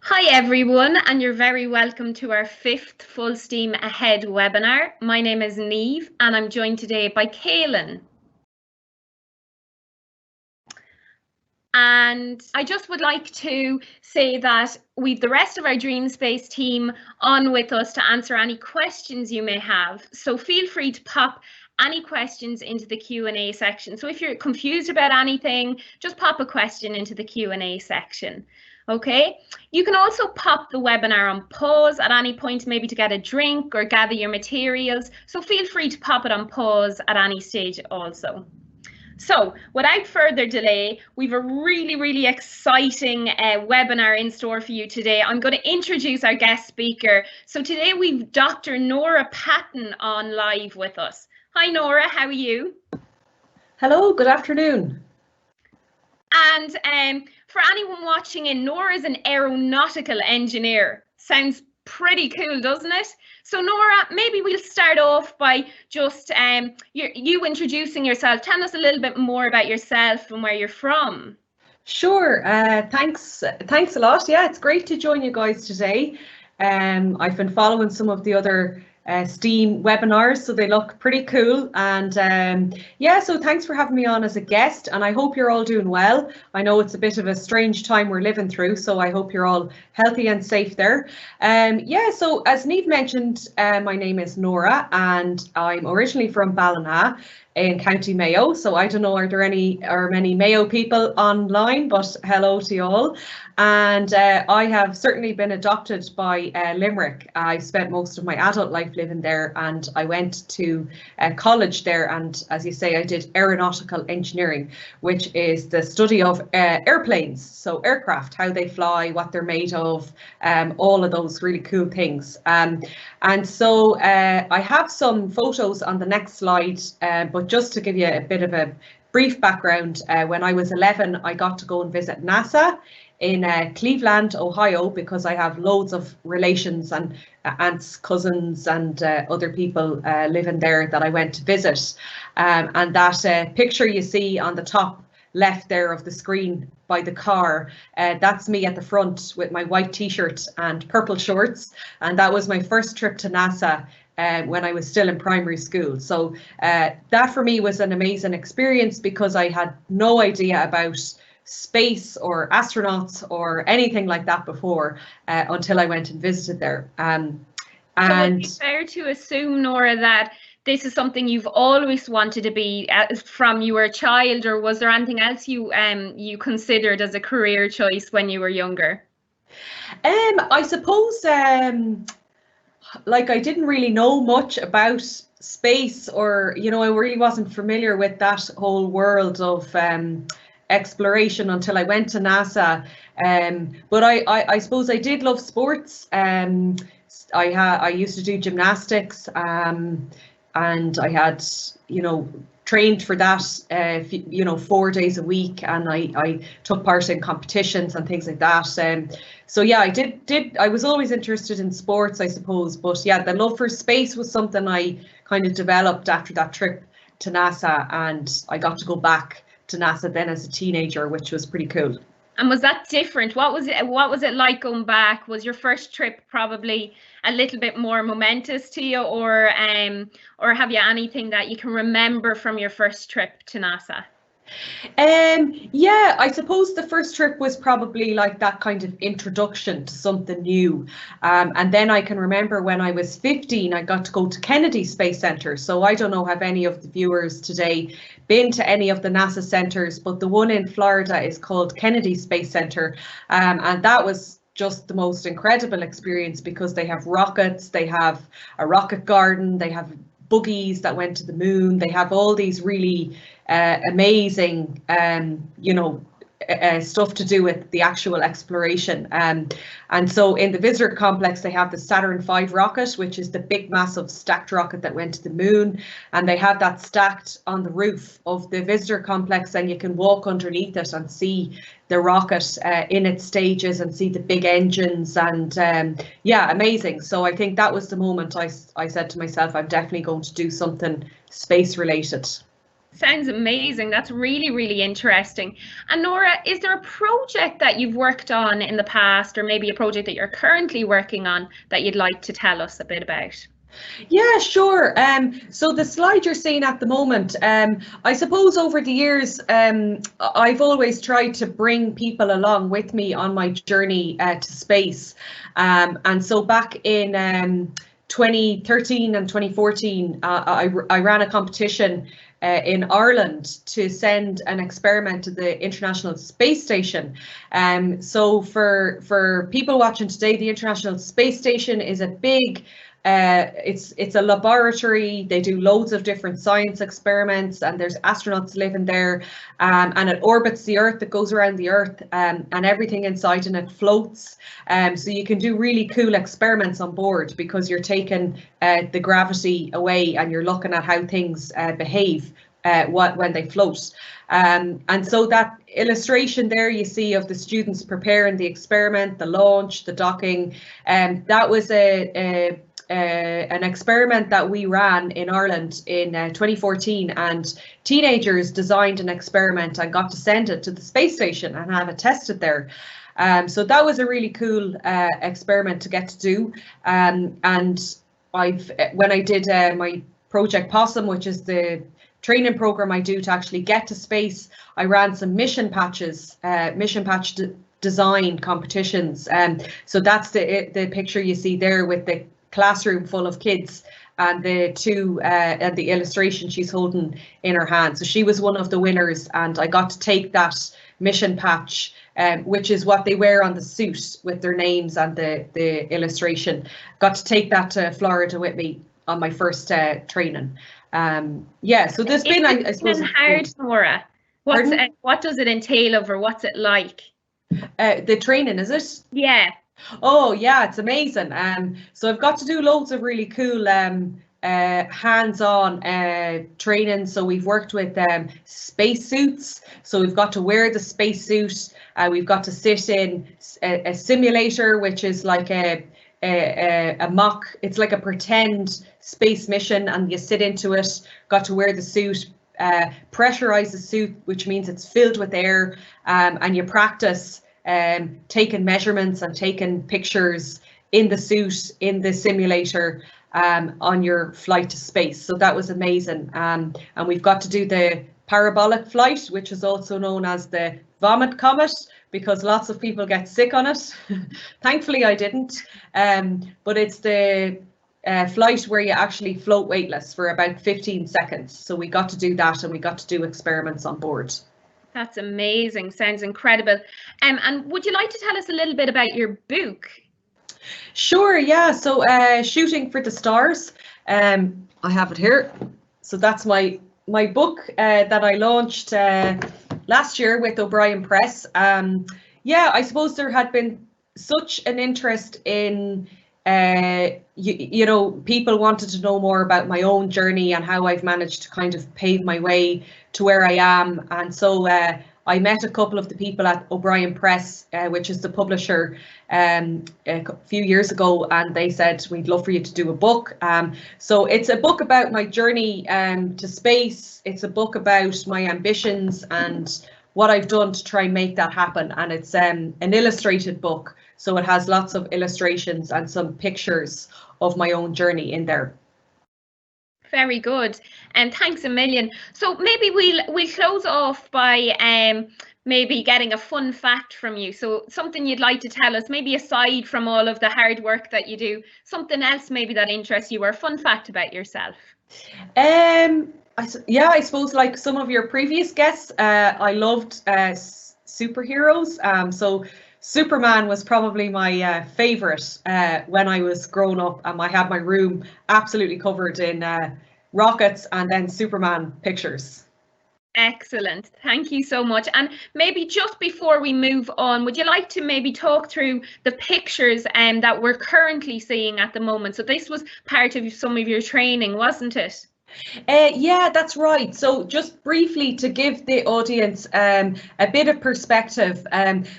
Hi everyone, and you're very welcome to our fifth Full Steam Ahead webinar. My name is Niamh and I'm joined today by Kaylin. And I just would like to say that we've the rest of our DreamSpace team on with us to answer any questions you may have. So feel free to pop any questions into the Q&A section. So if you're confused about anything, just pop a question into the Q&A section. Okay, you can also pop the webinar on pause at any point, maybe to get a drink or gather your materials. So feel free to pop it on pause at any stage also. So without further delay, we've a really exciting webinar in store for you today. I'm going to introduce our guest speaker. So today we've Dr. Norah Patten on live with us. Hi Nora, how are you? Hello, good afternoon. And for anyone watching in, Nora is an aeronautical engineer. Sounds pretty cool, doesn't it? So Nora, maybe we'll start off by just you introducing yourself. Tell us a little bit more about yourself and where you're from. Sure, thanks a lot. Yeah, it's great to join you guys today. I've been following some of the other STEAM webinars, so they look pretty cool. And yeah, so thanks for having me on as a guest, and I hope you're all doing well. I know it's a bit of a strange time we're living through, so I hope you're all healthy and safe there. Yeah, so as Niamh mentioned, my name is Nora, and I'm originally from Ballina in County Mayo. So I don't know, are there many Mayo people online, but hello to you all. And I have certainly been adopted by Limerick. I spent most of my adult life living there, and I went to college there. And as you say, I did aeronautical engineering, which is the study of airplanes. So aircraft, how they fly, what they're made of, all of those really cool things. And so I have some photos on the next slide, but just to give you a bit of a brief background, when I was 11, I got to go and visit NASA in Cleveland, Ohio, because I have loads of relations and aunts, cousins, and other people living there that I went to visit. And that picture you see on the top left there of the screen by the car, that's me at the front with my white t-shirt and purple shorts, and that was my first trip to NASA when I was still in primary school. So that for me was an amazing experience, because I had no idea about space or astronauts or anything like that before until I went and visited there. So would it be fair to assume, Nora, that this is something you've always wanted to be from you were a child, or was there anything else you considered as a career choice when you were younger? I suppose like I didn't really know much about space, or I really wasn't familiar with that whole world of exploration until I went to NASA. But I suppose I did love sports. I used to do gymnastics, and I had trained for that 4 days a week, and I took part in competitions and things like that. So yeah, I was always interested in sports, I suppose, but yeah, the love for space was something I kind of developed after that trip to NASA, and I got to go back to NASA then as a teenager, which was pretty cool. And was that different? What was it like going back? Was your first trip probably a little bit more momentous to you, or have you anything that you can remember from your first trip to NASA? Yeah, I suppose the first trip was probably like that kind of introduction to something new. And then I can remember when I was 15, I got to go to Kennedy Space Center. So I don't know, have any of the viewers today been to any of the NASA centers, but the one in Florida is called Kennedy Space Center. And that was just the most incredible experience, because they have rockets, they have a rocket garden, they have buggies that went to the moon, they have all these really amazing stuff to do with the actual exploration. And so in the visitor complex, they have the Saturn V rocket, which is the big massive stacked rocket that went to the moon, and they have that stacked on the roof of the visitor complex, and you can walk underneath it and see the rocket in its stages and see the big engines, and yeah, amazing. So I think that was the moment I said to myself, I'm definitely going to do something space related. Sounds amazing. That's really, really interesting. And Nora, is there a project that you've worked on in the past, or maybe a project that you're currently working on that you'd like to tell us a bit about? Yeah, sure. So the slide you're seeing at the moment, I suppose over the years, I've always tried to bring people along with me on my journey to space. And so back in 2013 and 2014, I ran a competition in Ireland to send an experiment to the International Space Station. So for people watching today, the International Space Station is a big it's a laboratory. They do loads of different science experiments, and there's astronauts living there, and it orbits the Earth. It goes around the Earth, and everything inside and it floats. So you can do really cool experiments on board because you're taking the gravity away and you're looking at how things behave when they float. And so that illustration there you see of the students preparing the experiment, the launch, the docking, that was an experiment that we ran in Ireland in 2014, and teenagers designed an experiment and got to send it to the space station and have it tested there. So that was a really cool experiment to get to do. And when I did my Project Possum, which is the training program I do to actually get to space, I ran some mission patches, mission patch design competitions. So that's the picture you see there with the classroom full of kids and the illustration she's holding in her hand. So she was one of the winners, and I got to take that mission patch, which is what they wear on the suit with their names and the illustration. Got to take that to Florida with me on my first training. Yeah, so there's been, I suppose, hard, Nora. What does it entail over? What's it like? The training, is it? Yeah. Oh yeah, it's amazing. So I've got to do loads of really cool hands-on training. So we've worked with space suits. So we've got to wear the space suit. We've got to sit in a simulator, which is like a mock. It's like a pretend space mission, and you sit into it. Got to wear the suit. Pressurize the suit, which means it's filled with air, and you practice taking measurements and taking pictures in the suit, in the simulator, on your flight to space. So that was amazing. And we've got to do the parabolic flight, which is also known as the vomit comet, because lots of people get sick on it. Thankfully I didn't, but it's the flight where you actually float weightless for about 15 seconds. So we got to do that, and we got to do experiments on board. That's amazing. Sounds incredible. And would you like to tell us a little bit about your book? Sure, yeah. So Shooting for the Stars. I have it here. So that's my book that I launched last year with O'Brien Press. Yeah, I suppose there had been such an interest in you know, people wanted to know more about my own journey and how I've managed to kind of pave my way to where I am. And so I met a couple of the people at O'Brien Press, which is the publisher, a few years ago, and they said, we'd love for you to do a book. So it's a book about my journey to space. It's a book about my ambitions and what I've done to try and make that happen. And it's an illustrated book. So it has lots of illustrations and some pictures of my own journey in there. Very good, and thanks a million. So maybe we'll close off by maybe getting a fun fact from you. So something you'd like to tell us, maybe aside from all of the hard work that you do, something else maybe that interests you, or a fun fact about yourself. Yeah, I suppose like some of your previous guests, I loved superheroes. So Superman was probably my favorite when I was growing up, and I had my room absolutely covered in rockets and then Superman pictures. Excellent, thank you so much. And maybe just before we move on, would you like to maybe talk through the pictures that we're currently seeing at the moment? So this was part of some of your training, wasn't it? Yeah, that's right. So just briefly to give the audience a bit of perspective.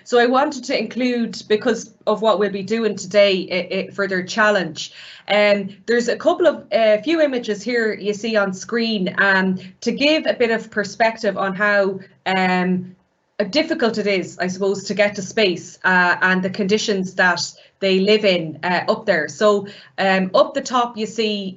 So I wanted to include, because of what we'll be doing today for their challenge, there's a couple of few images here you see on screen to give a bit of perspective on how difficult it is, I suppose, to get to space and the conditions that they live in up there. So up the top you see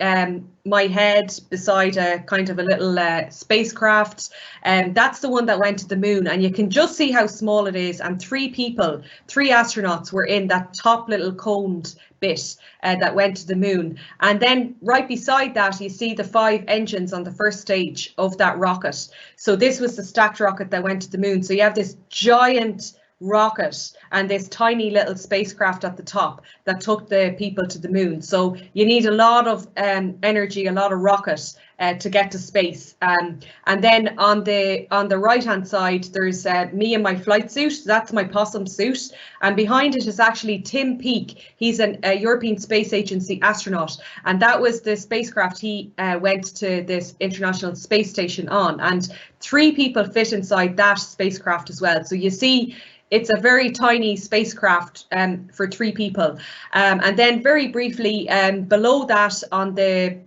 my head beside a kind of a little spacecraft, and that's the one that went to the moon, and you can just see how small it is. And three astronauts were in that top little coned bit that went to the moon. And then right beside that you see the 5 engines on the first stage of that rocket. So this was the stacked rocket that went to the moon. So you have this giant rocket and this tiny little spacecraft at the top that took the people to the moon. So you need a lot of energy, a lot of rocket to get to space. And then on the right hand side there's me in my flight suit. That's my possum suit, and behind it is actually Tim Peake. He's a European Space Agency astronaut, and that was the spacecraft he went to this International Space Station on, and 3 people fit inside that spacecraft as well. So you see it's a very tiny spacecraft for 3 people. And then very briefly below that on the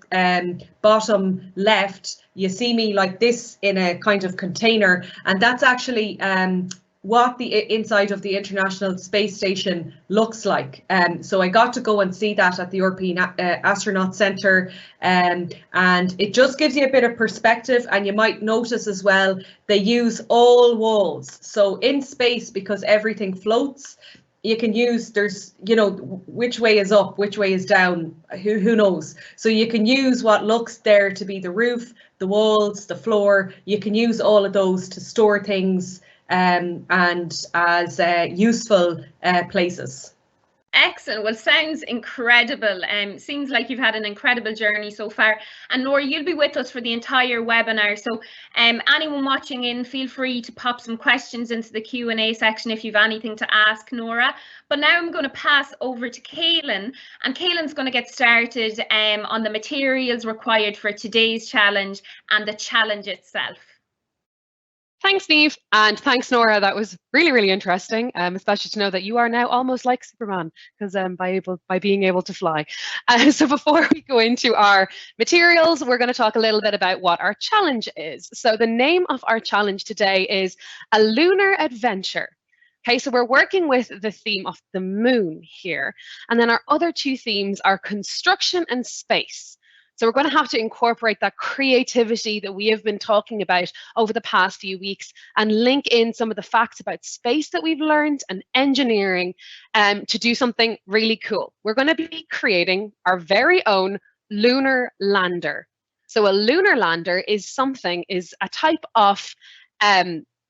bottom left, you see me like this in a kind of container, and that's actually what the inside of the International Space Station looks like. So I got to go and see that at the European Astronaut Centre, and it just gives you a bit of perspective. And you might notice as well, they use all walls. So in space, because everything floats, you can use, there's, you know, which way is up, which way is down, who knows. So you can use what looks there to be the roof, the walls, the floor. You can use all of those to store things and as useful places. Excellent. Well, sounds incredible. Seems like you've had an incredible journey so far. And Nora, you'll be with us for the entire webinar. So anyone watching in, feel free to pop some questions into the Q&A section if you've anything to ask Nora. But now I'm going to pass over to Kaylin, and Kaylin's going to get started on the materials required for today's challenge and the challenge itself. Thanks, Niamh, and thanks, Nora. That was really, really interesting, especially to know that you are now almost like Superman, because by being able to fly. So before we go into our materials, we're going to talk a little bit about what our challenge is. So the name of our challenge today is A Lunar Adventure. Okay, so we're working with the theme of the moon here, and then our other 2 themes are construction and space. So we're going to have to incorporate that creativity that we have been talking about over the past few weeks and link in some of the facts about space that we've learned and engineering to do something really cool. We're going to be creating our very own lunar lander. So a lunar lander is a type of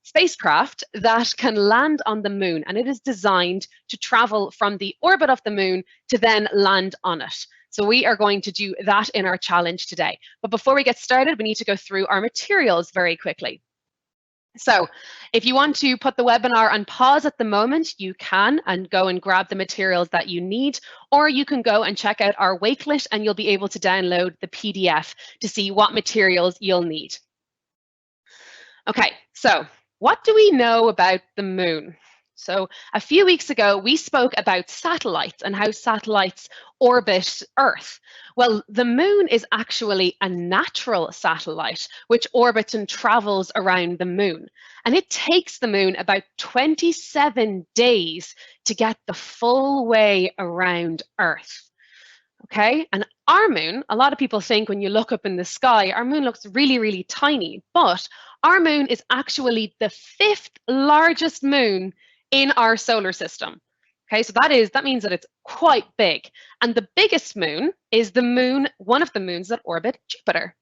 spacecraft that can land on the moon, and it is designed to travel from the orbit of the moon to then land on it. So we are going to do that in our challenge today. But before we get started, we need to go through our materials very quickly. So if you want to put the webinar on pause at the moment, you can, and go and grab the materials that you need, or you can go and check out our Wakelet and you'll be able to download the PDF to see what materials you'll need. Okay, so what do we know about the moon? So a few weeks ago, we spoke about satellites and how satellites orbit Earth. Well, the moon is actually a natural satellite which orbits and travels around the moon. And it takes the moon about 27 days to get the full way around Earth. Okay, and our moon, a lot of people think when you look up in the sky, our moon looks really, really tiny, but our moon is actually the 5th largest moon in our solar system. Okay, so that means that it's quite big. And the biggest moon is the moon, one of the moons that orbit Jupiter.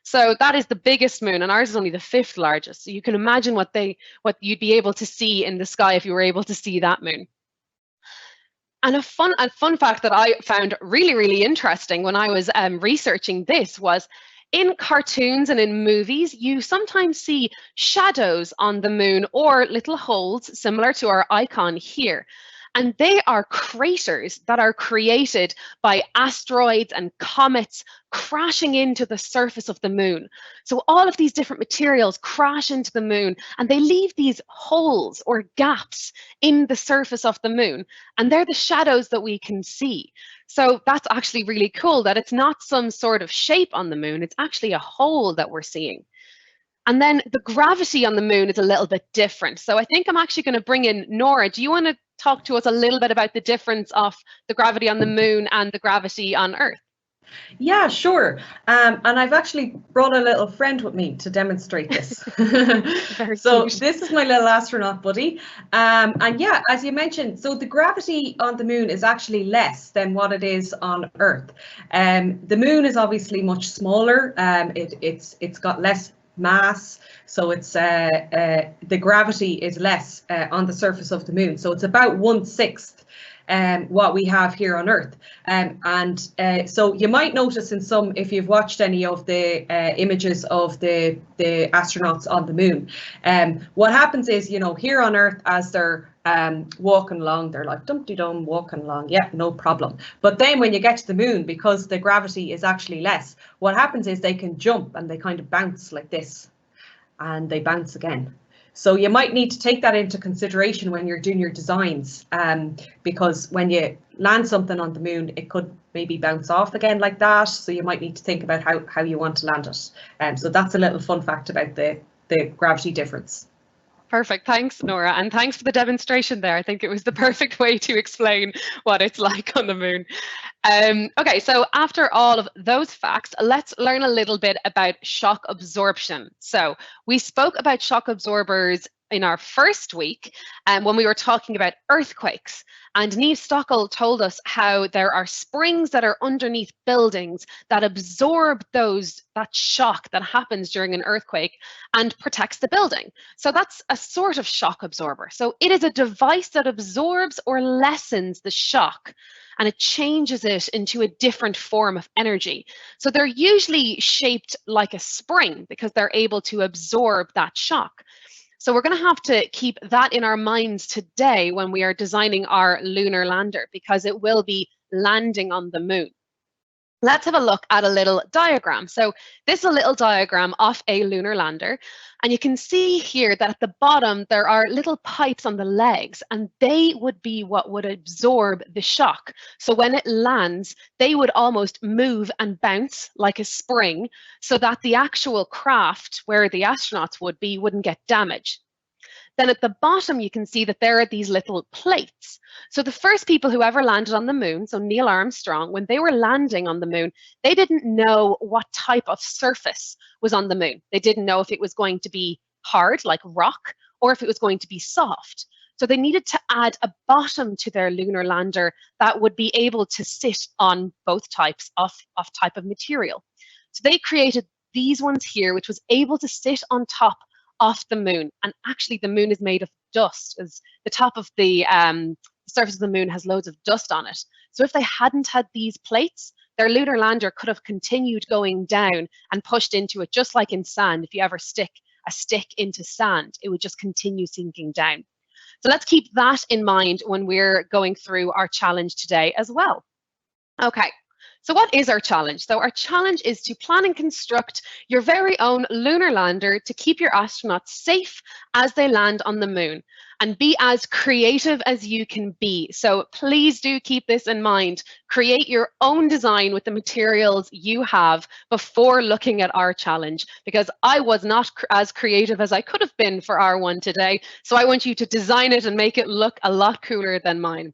So that is the biggest moon, and ours is only the 5th largest. So you can imagine what you'd be able to see in the sky if you were able to see that moon. And a fun fact that I found really, really interesting when I was researching this was, in cartoons and in movies, you sometimes see shadows on the moon or little holes similar to our icon here. And they are craters that are created by asteroids and comets crashing into the surface of the moon. So all of these different materials crash into the moon and they leave these holes or gaps in the surface of the moon. And they're the shadows that we can see. So that's actually really cool that it's not some sort of shape on the moon, it's actually a hole that we're seeing. And then the gravity on the moon is a little bit different. So I think I'm actually going to bring in Nora. Do you want to talk to us a little bit about the difference of the gravity on the moon and the gravity on Earth? Yeah, sure. And I've actually brought a little friend with me to demonstrate this. So cute. This is my little astronaut buddy. And yeah, as you mentioned, so the gravity on the moon is actually less than what it is on Earth. The moon is obviously much smaller. It's got less mass, so it's the gravity is less on the surface of the moon. So it's about 1/6 what we have here on Earth. So you might notice in some, if you've watched any of the images of the astronauts on the moon, what happens is, you know, here on Earth, as they're walking along, they're like dum-de-dum walking along, yeah, no problem. But then when you get to the moon, because the gravity is actually less, what happens is they can jump and they kind of bounce like this, and they bounce again. So you might need to take that into consideration when you're doing your designs, because when you land something on the moon, it could maybe bounce off again like that. So you might need to think about how you want to land it. So that's a little fun fact about the gravity difference. Perfect. Thanks, Nora. And thanks for the demonstration there. I think it was the perfect way to explain what it's like on the moon. Okay, so after all of those facts, let's learn a little bit about shock absorption. So we spoke about shock absorbers in our first week when we were talking about earthquakes. And Niamh Stockel told us how there are springs that are underneath buildings that absorb that shock that happens during an earthquake and protects the building. So that's a sort of shock absorber. So it is a device that absorbs or lessens the shock, and it changes it into a different form of energy. So they're usually shaped like a spring because they're able to absorb that shock. So we're going to have to keep that in our minds today when we are designing our lunar lander, because it will be landing on the moon. Let's have a look at a little diagram. So this is a little diagram of a lunar lander. And you can see here that at the bottom, there are little pipes on the legs, and they would be what would absorb the shock. So when it lands, they would almost move and bounce like a spring so that the actual craft where the astronauts would be wouldn't get damaged. Then at the bottom, you can see that there are these little plates. So the first people who ever landed on the moon, so Neil Armstrong, when they were landing on the moon, they didn't know what type of surface was on the moon. They didn't know if it was going to be hard, like rock, or if it was going to be soft. So they needed to add a bottom to their lunar lander that would be able to sit on both types of type of material. So they created these ones here, which was able to sit on top of the moon. And actually the moon is made of dust, as the top of the surface of the moon has loads of dust on it. So if they hadn't had these plates, their lunar lander could have continued going down and pushed into it, just like in sand. If you ever stick a stick into sand, it would just continue sinking down. So let's keep that in mind when we're going through our challenge today as well. Okay. So what is our challenge? So our challenge is to plan and construct your very own lunar lander to keep your astronauts safe as they land on the moon, and be as creative as you can be. So please do keep this in mind. Create your own design with the materials you have before looking at our challenge, because I was not as creative as I could have been for our one today. So I want you to design it and make it look a lot cooler than mine.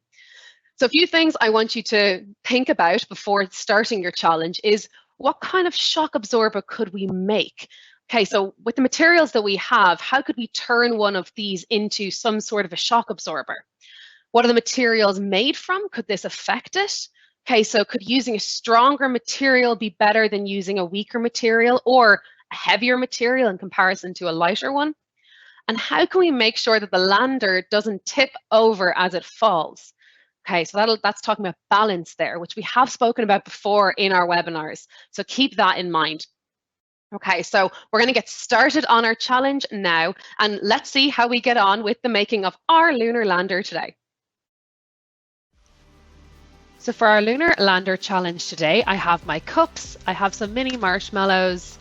So a few things I want you to think about before starting your challenge is, what kind of shock absorber could we make? Okay, so with the materials that we have, how could we turn one of these into some sort of a shock absorber? What are the materials made from? Could this affect it? Okay, so could using a stronger material be better than using a weaker material, or a heavier material in comparison to a lighter one? And how can we make sure that the lander doesn't tip over as it falls? Okay, so that's talking about balance there, which we have spoken about before in our webinars. So keep that in mind. Okay, so we're going to get started on our challenge now, and let's see how we get on with the making of our lunar lander today. So for our Lunar Lander Challenge today, I have my cups, I have some mini marshmallows,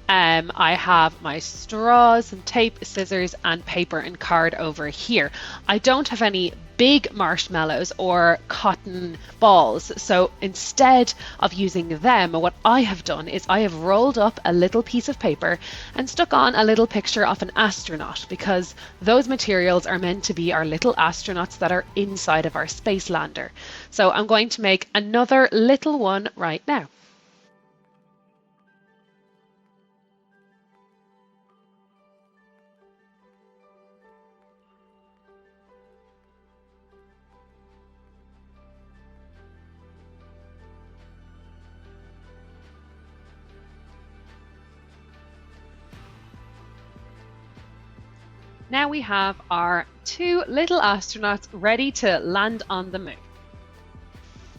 I have my straws, some tape, scissors, and paper and card over here. I don't have any big marshmallows or cotton balls, so instead of using them, what I have done is I have rolled up a little piece of paper and stuck on a little picture of an astronaut, because those materials are meant to be our little astronauts that are inside of our space lander. So I'm going to make another little one right now. Now we have our two little astronauts ready to land on the moon.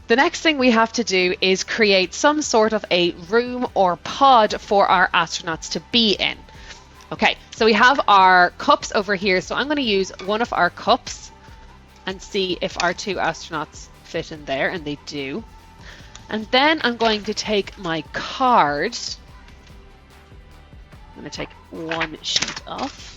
The next thing we have to do is create some sort of a room or pod for our astronauts to be in. Okay, so we have our cups over here. So I'm going to use one of our cups and see if our two astronauts fit in there, and they do. And then I'm going to take my card. I'm going to take one sheet off.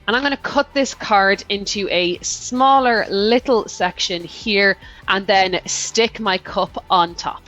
And I'm going to cut this card into a smaller little section here and then stick my cup on top.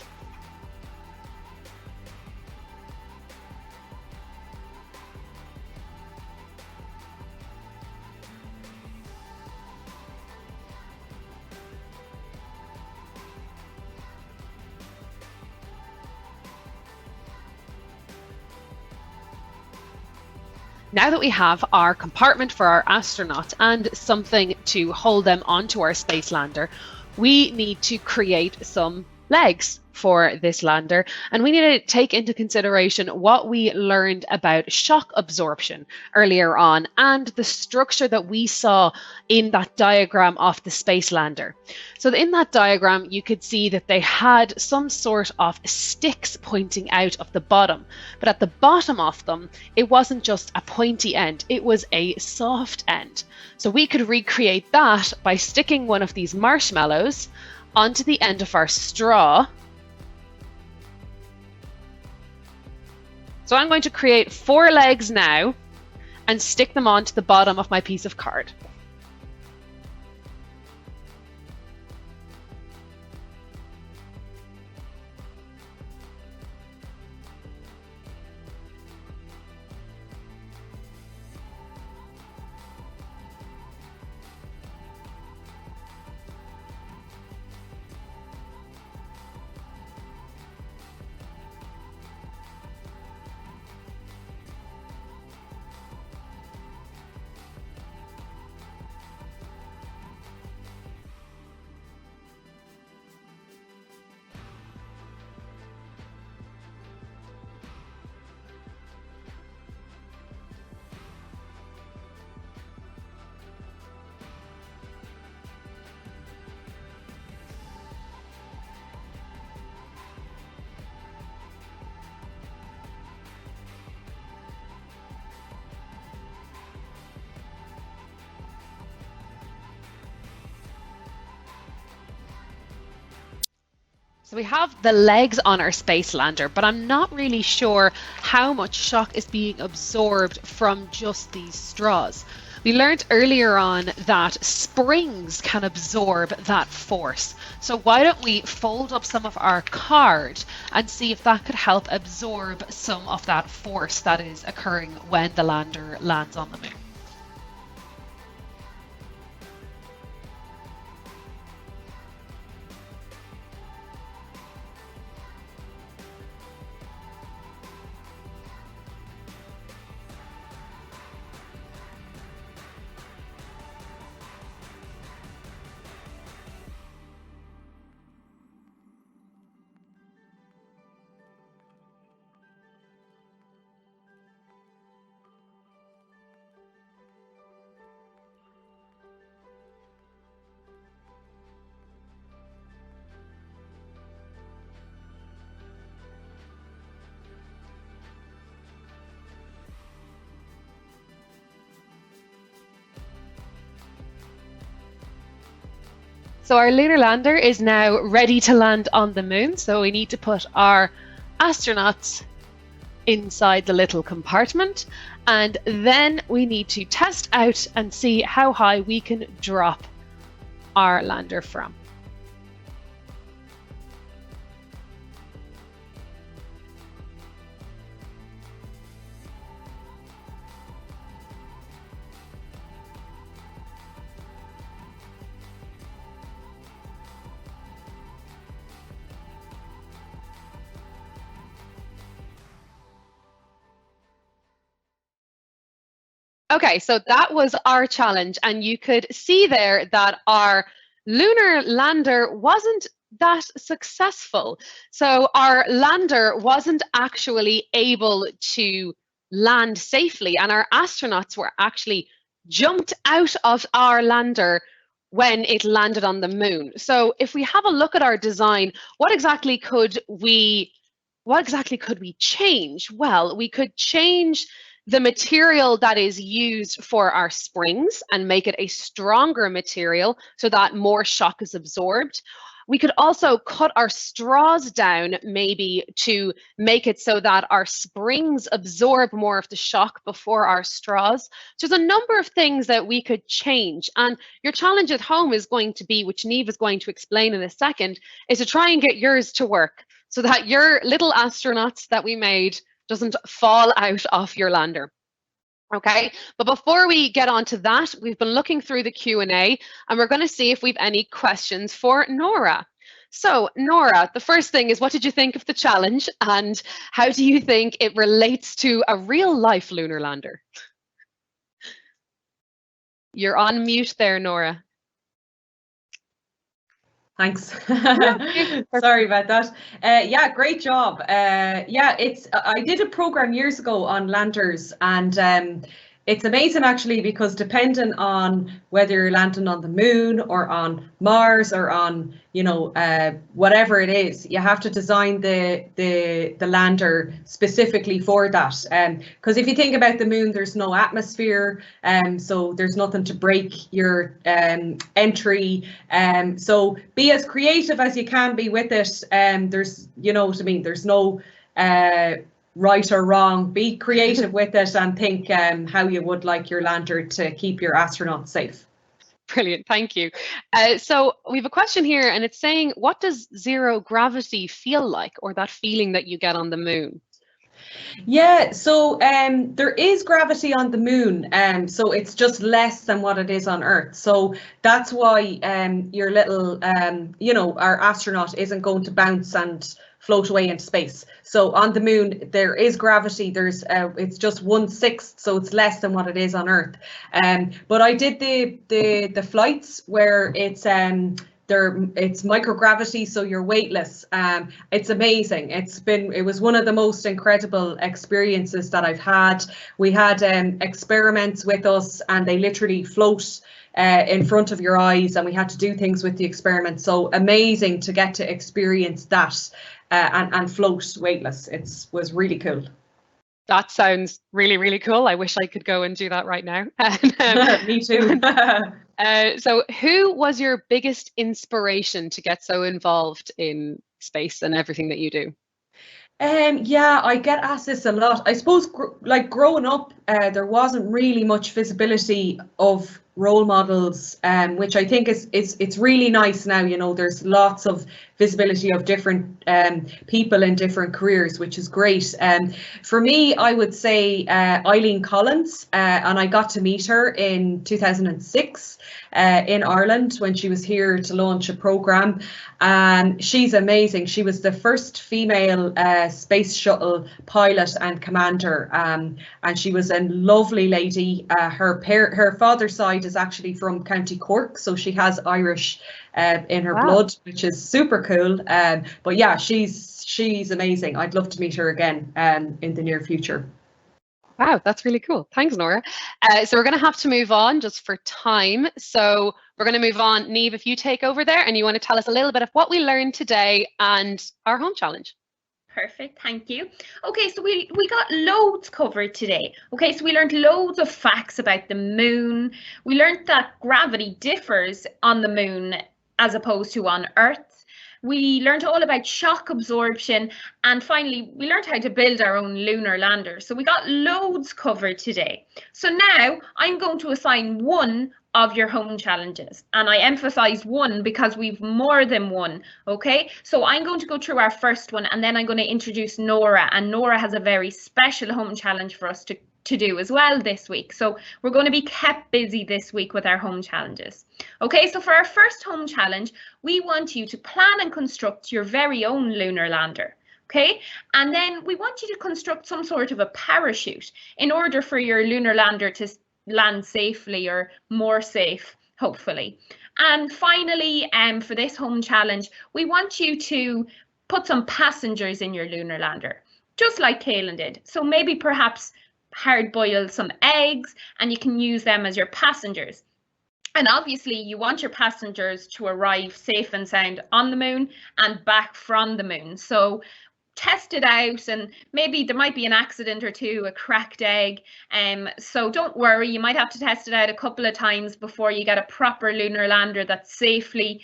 Now that we have our compartment for our astronaut and something to hold them onto our space lander, we need to create some legs for this lander, and we need to take into consideration what we learned about shock absorption earlier on and the structure that we saw in that diagram of the space lander. So in that diagram, you could see that they had some sort of sticks pointing out of the bottom, but at the bottom of them, it wasn't just a pointy end, it was a soft end. So we could recreate that by sticking one of these marshmallows onto the end of our straw. So I'm going to create 4 legs now and stick them onto the bottom of my piece of card. So we have the legs on our space lander, but I'm not really sure how much shock is being absorbed from just these straws. We learned earlier on that springs can absorb that force. So why don't we fold up some of our card and see if that could help absorb some of that force that is occurring when the lander lands on the moon. So our lunar lander is now ready to land on the moon. So we need to put our astronauts inside the little compartment, and then we need to test out and see how high we can drop our lander from. Okay, so that was our challenge, and you could see there that our lunar lander wasn't that successful. So our lander wasn't actually able to land safely, and our astronauts were actually jumped out of our lander when it landed on the moon. So if we have a look at our design, what exactly could we change? Well, we could change the material that is used for our springs and make it a stronger material so that more shock is absorbed. We could also cut our straws down maybe to make it so that our springs absorb more of the shock before our straws. So there's a number of things that we could change. And your challenge at home is going to be, which Niamh is going to explain in a second, is to try and get yours to work so that your little astronauts that we made doesn't fall out of your lander. Okay, but before we get on to that, we've been looking through the Q&A and we're going to see if we've any questions for Nora. So Nora, the first thing is, what did you think of the challenge and how do you think it relates to a real life lunar lander? You're on mute there, Nora. Thanks. Sorry about that. Yeah, great job. Yeah, I did a program years ago on landers, and it's amazing actually, because depending on whether you're landing on the moon or on Mars or on, you know, whatever it is, you have to design the lander specifically for that. Because if you think about the moon, there's no atmosphere, so there's nothing to break your entry. So be as creative as you can be with it. There's, you know what I mean, there's no right or wrong. Be creative with it and think how you would like your lander to keep your astronauts safe. Brilliant, thank you. So we have a question here and it's saying, what does zero gravity feel like, or that feeling that you get on the moon? Yeah, so there is gravity on the moon, so it's just less than what it is on Earth. So that's why your little, you know, our astronaut isn't going to bounce and float away into space. So on the moon there is gravity. There's it's just 1/6, so it's less than what it is on Earth. But I did the flights where it's microgravity, so you're weightless. It's amazing. It was one of the most incredible experiences that I've had. We had experiments with us and they literally float in front of your eyes, and we had to do things with the experiment. So amazing to get to experience that and float weightless. It was really cool. That sounds really, really cool. I wish I could go and do that right now. Me too. So who was your biggest inspiration to get so involved in space and everything that you do? Yeah, I get asked this a lot. I suppose like growing up, there wasn't really much visibility of role models, which I think it's really nice now. You know, there's lots of visibility of different people in different careers, which is great. For me, I would say Eileen Collins, and I got to meet her in 2006 in Ireland when she was here to launch a program. And she's amazing. She was the first female space shuttle pilot and commander, and she was a lovely lady. Her father's side is actually from County Cork, so she has Irish in her blood, which is super cool. But yeah, she's amazing. I'd love to meet her again in the near future. Wow, that's really cool. Thanks, Nora. So we're going to have to move on just for time. So we're going to move on. Niamh, if you take over there and you want to tell us a little bit of what we learned today and our home challenge. Perfect, thank you. Okay, so we got loads covered today. Okay, so we learned loads of facts about the moon. We learned that gravity differs on the moon as opposed to on Earth. We learned all about shock absorption, and finally we learned how to build our own lunar lander. So we got loads covered today. So now I'm going to assign one of your home challenges, and I emphasize one because we've more than one. Okay, so I'm going to go through our first one, and then I'm going to introduce Nora, and Nora has a very special home challenge for us to do as well this week. So we're going to be kept busy this week with our home challenges. Okay, so for our first home challenge, we want you to plan and construct your very own lunar lander. Okay, and then we want you to construct some sort of a parachute in order for your lunar lander to land safely, or more safe, hopefully. And finally, for this home challenge, we want you to put some passengers in your lunar lander, just like Kaylin did. So maybe perhaps hard boil some eggs, and you can use them as your passengers. And obviously you want your passengers to arrive safe and sound on the moon and back from the moon. So test it out, and maybe there might be an accident or two, a cracked egg. So don't worry, you might have to test it out a couple of times before you get a proper lunar lander that safely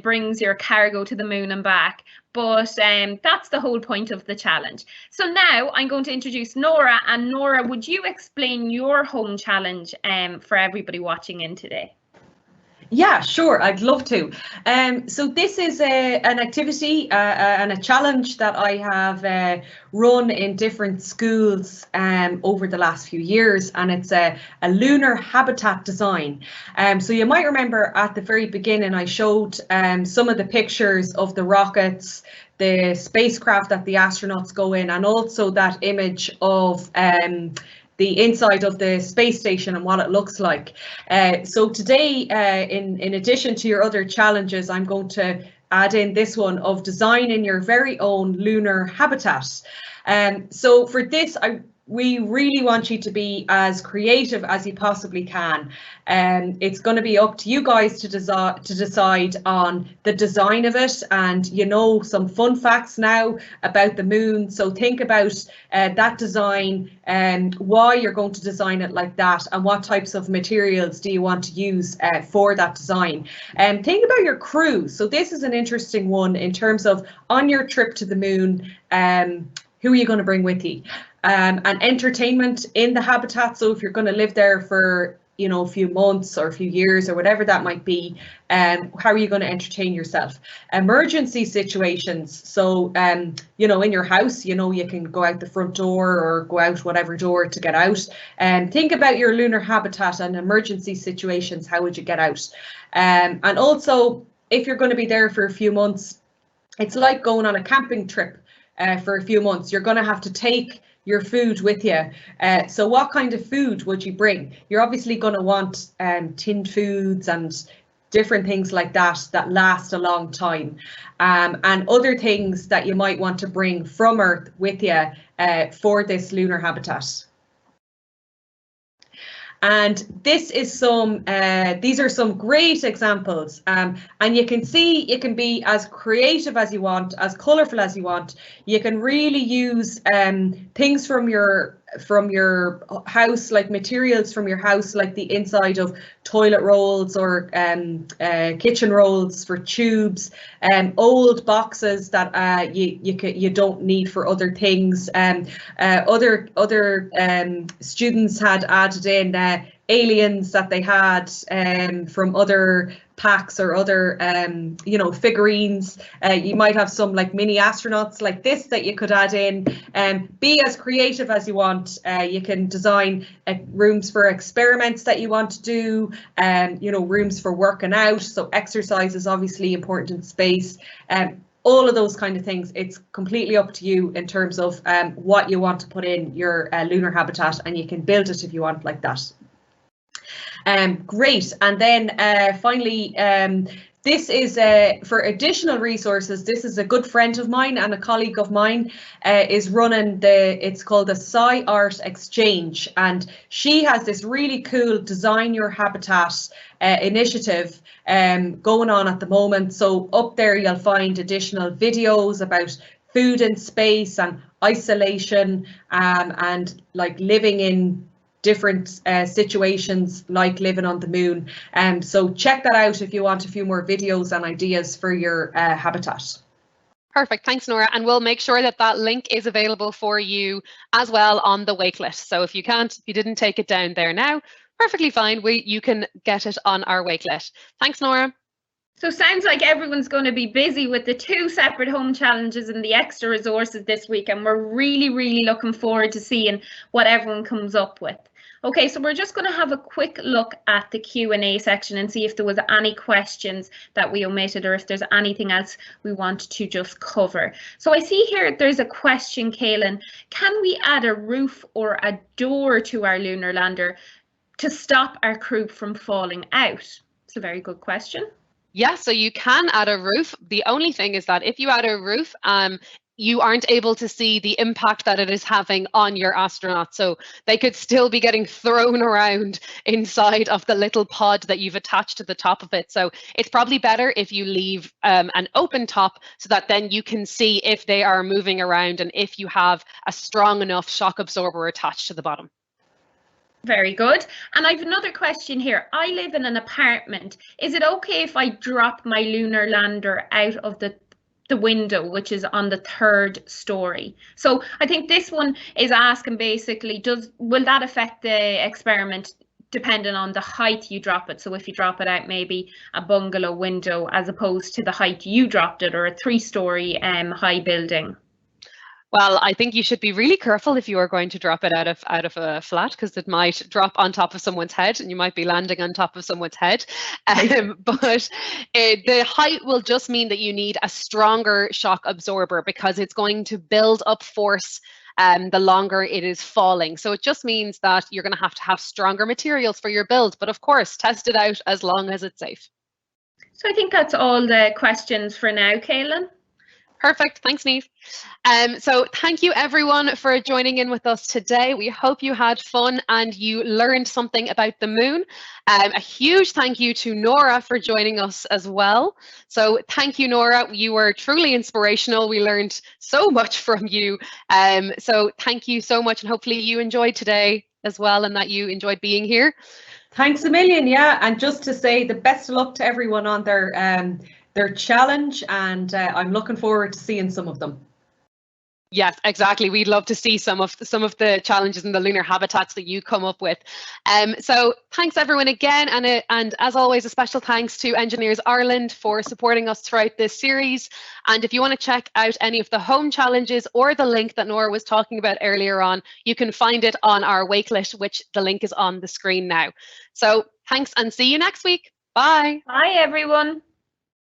brings your cargo to the moon and back. But that's the whole point of the challenge. So now I'm going to introduce Nora, and Nora, would you explain your home challenge for everybody watching in today? Yeah, sure, I'd love to. So this is an activity and a challenge that I have run in different schools over the last few years, and it's a lunar habitat design. So you might remember at the very beginning I showed some of the pictures of the rockets, the spacecraft that the astronauts go in, and also that image of the inside of the space station and what it looks like. So today, in addition to your other challenges, I'm going to add in this one of designing your very own lunar habitat. So for this, we really want you to be as creative as you possibly can. It's going to be up to you guys to decide on the design of it, and some fun facts now about the moon. So think about that design and why you're going to design it like that, and what types of materials do you want to use for that design. Think about your crew. So this is an interesting one in terms of on your trip to the moon, who are you going to bring with you? And entertainment in the habitat. So if you're going to live there for a few months or a few years or whatever that might be, how are you going to entertain yourself? Emergency situations. So in your house, you can go out the front door or go out whatever door to get out. And think about your lunar habitat and emergency situations. How would you get out? And also, if you're going to be there for a few months, it's like going on a camping trip for a few months. You're going to have to take your food with you. So what kind of food would you bring? You're obviously going to want tinned foods and different things like that last a long time, and other things that you might want to bring from Earth with you for this lunar habitat. And this is these are some great examples, and you can see you can be as creative as you want, as colorful as you want. You can really use things from your house, like materials from your house, like the inside of toilet rolls or kitchen rolls for tubes, old boxes that you don't need for other things. Other students had added in aliens that they had from other packs or other figurines. You might have some like mini astronauts like this that you could add in. Be as creative as you want. You can design rooms for experiments that you want to do, rooms for working out. So exercise is obviously important in space. All of those kind of things. It's completely up to you in terms of what you want to put in your lunar habitat, and you can build it if you want like that. Great. And then finally, this is for additional resources. This is a good friend of mine and a colleague of mine is running it's called the Sci Art Exchange, and she has this really cool Design Your Habitat initiative going on at the moment. So up there you'll find additional videos about food in space and isolation and like living in different situations like living on the moon. So check that out if you want a few more videos and ideas for your habitat. Perfect. Thanks, Nora. And we'll make sure that that link is available for you as well on the Wakelet. So if you didn't take it down there now, perfectly fine. You can get it on our Wakelet. Thanks, Nora. So sounds like everyone's going to be busy with the 2 separate home challenges and the extra resources this week. And we're really, really looking forward to seeing what everyone comes up with. Okay, so we're just going to have a quick look at the Q&A section and see if there was any questions that we omitted or if there's anything else we want to just cover. So I see here there's a question, Kaylin. Can we add a roof or a door to our lunar lander to stop our crew from falling out? It's a very good question. Yeah, so you can add a roof. The only thing is that if you add a roof, you aren't able to see the impact that it is having on your astronauts. So they could still be getting thrown around inside of the little pod that you've attached to the top of it. So it's probably better if you leave an open top so that then you can see if they are moving around and if you have a strong enough shock absorber attached to the bottom. Very good. And I have another question here. I live in an apartment. Is it okay if I drop my lunar lander out of the window, which is on the 3rd story? So I think this one is asking basically, will that affect the experiment depending on the height you drop it? So if you drop it out maybe a bungalow window as opposed to the height you dropped it, or a 3-story high building? Well, I think you should be really careful if you are going to drop it out of a flat, because it might drop on top of someone's head and you might be landing on top of someone's head. But the height will just mean that you need a stronger shock absorber because it's going to build up force the longer it is falling. So it just means that you're going to have stronger materials for your build. But of course, test it out as long as it's safe. So I think that's all the questions for now, Kaylin. Perfect. Thanks, Niamh. So thank you everyone for joining in with us today. We hope you had fun and you learned something about the moon. A huge thank you to Nora for joining us as well. So thank you, Nora. You were truly inspirational. We learned so much from you. So thank you so much, and hopefully you enjoyed today as well and that you enjoyed being here. Thanks a million. Yeah, and just to say the best of luck to everyone on their challenge, and I'm looking forward to seeing some of them. Yes, exactly. We'd love to see some of the challenges in the lunar habitats that you come up with. So thanks everyone again, and as always, a special thanks to Engineers Ireland for supporting us throughout this series. And if you want to check out any of the home challenges or the link that Nora was talking about earlier on, you can find it on our Wakelet, which the link is on the screen now. So thanks, and see you next week. Bye. Bye, everyone.